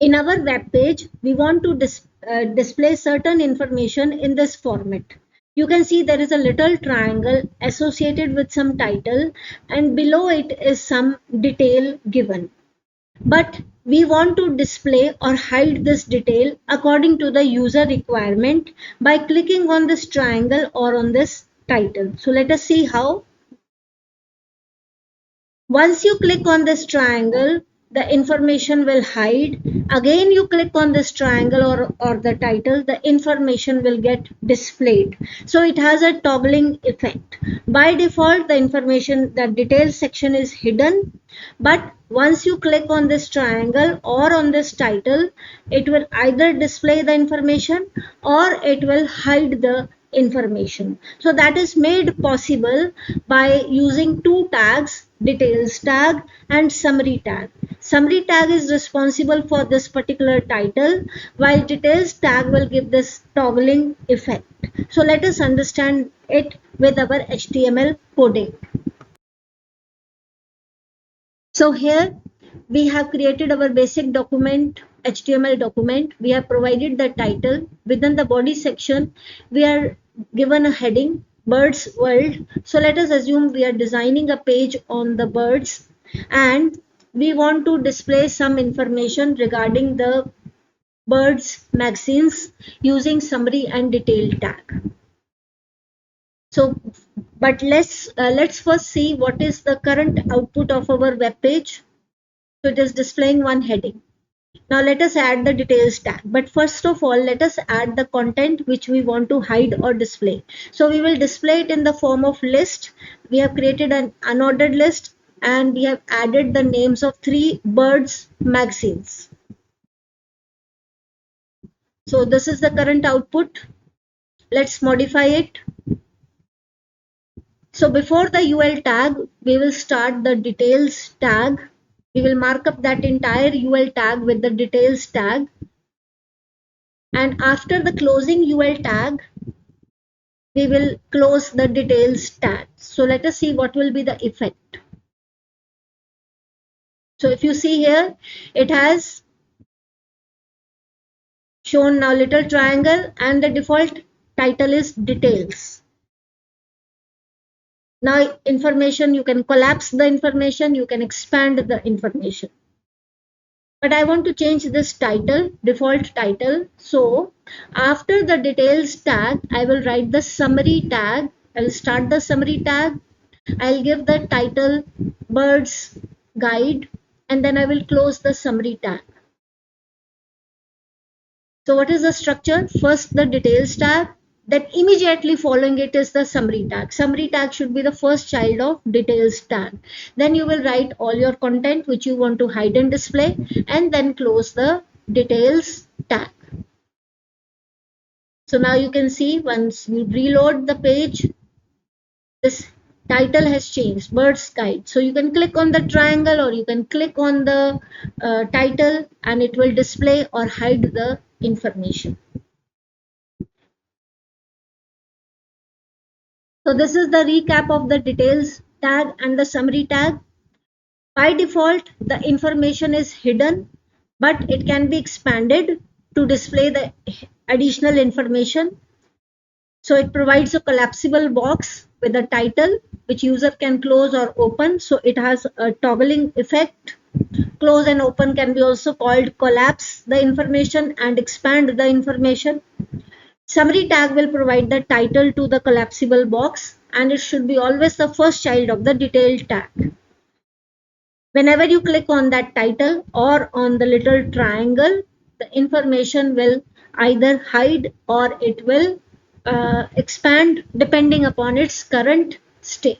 In our web page, we want to display certain information in this format. You can see there is a little triangle associated with some title, and below it is some detail given. But we want to display or hide this detail according to the user requirement by clicking on this triangle or on this title. So let us see how. Once you click on this triangle, the information will hide. Again, you click on this triangle or the title, the information will get displayed. So it has a toggling effect. By default, the information, the details section is hidden. But once you click on this triangle or on this title, it will either display the information or it will hide the information. So that is made possible by using two tags, details tag and summary tag. Summary tag is responsible for this particular title, while details tag will give this toggling effect. So let us understand it with our HTML coding. So here we have created our basic document, HTML document. We have provided the title. Within the body section, we are given a heading, Birds World. So let us assume we are designing a page on the birds and we want to display some information regarding the birds magazines using summary and detail tag. So, but let's first see what is the current output of our web page. So it is displaying one heading. Now let us add the details tag. But first of all, let us add the content which we want to hide or display. So we will display it in the form of list. We have created an unordered list and we have added the names of 3 birds magazines. So this is the current output. Let's modify it. So before the UL tag, we will start the details tag. We will mark up that entire UL tag with the details tag. And after the closing UL tag, we will close the details tag. So let us see what will be the effect. So if you see here, it has shown now little triangle and the default title is details. Now information, you can collapse the information, you can expand the information. But I want to change this title, default title. So after the details tag, I will write the summary tag. I will start the summary tag. I'll give the title Birds Guide and then I will close the summary tag. So what is the structure? First the details tag, then immediately following it is the summary tag. Summary tag should be the first child of details tag. Then you will write all your content which you want to hide and display and then close the details tag. So now you can see once you reload the page, this title has changed, Birds Guide. So you can click on the triangle or you can click on the title and it will display or hide the information. So this is the recap of the details tag and the summary tag. By default, the information is hidden, but it can be expanded to display the additional information. So it provides a collapsible box with a title which user can close or open. So it has a toggling effect. Close and open can be also called collapse the information and expand the information. Summary tag will provide the title to the collapsible box and it should be always the first child of the detail tag. Whenever you click on that title or on the little triangle, the information will either hide or it will expand depending upon its current state.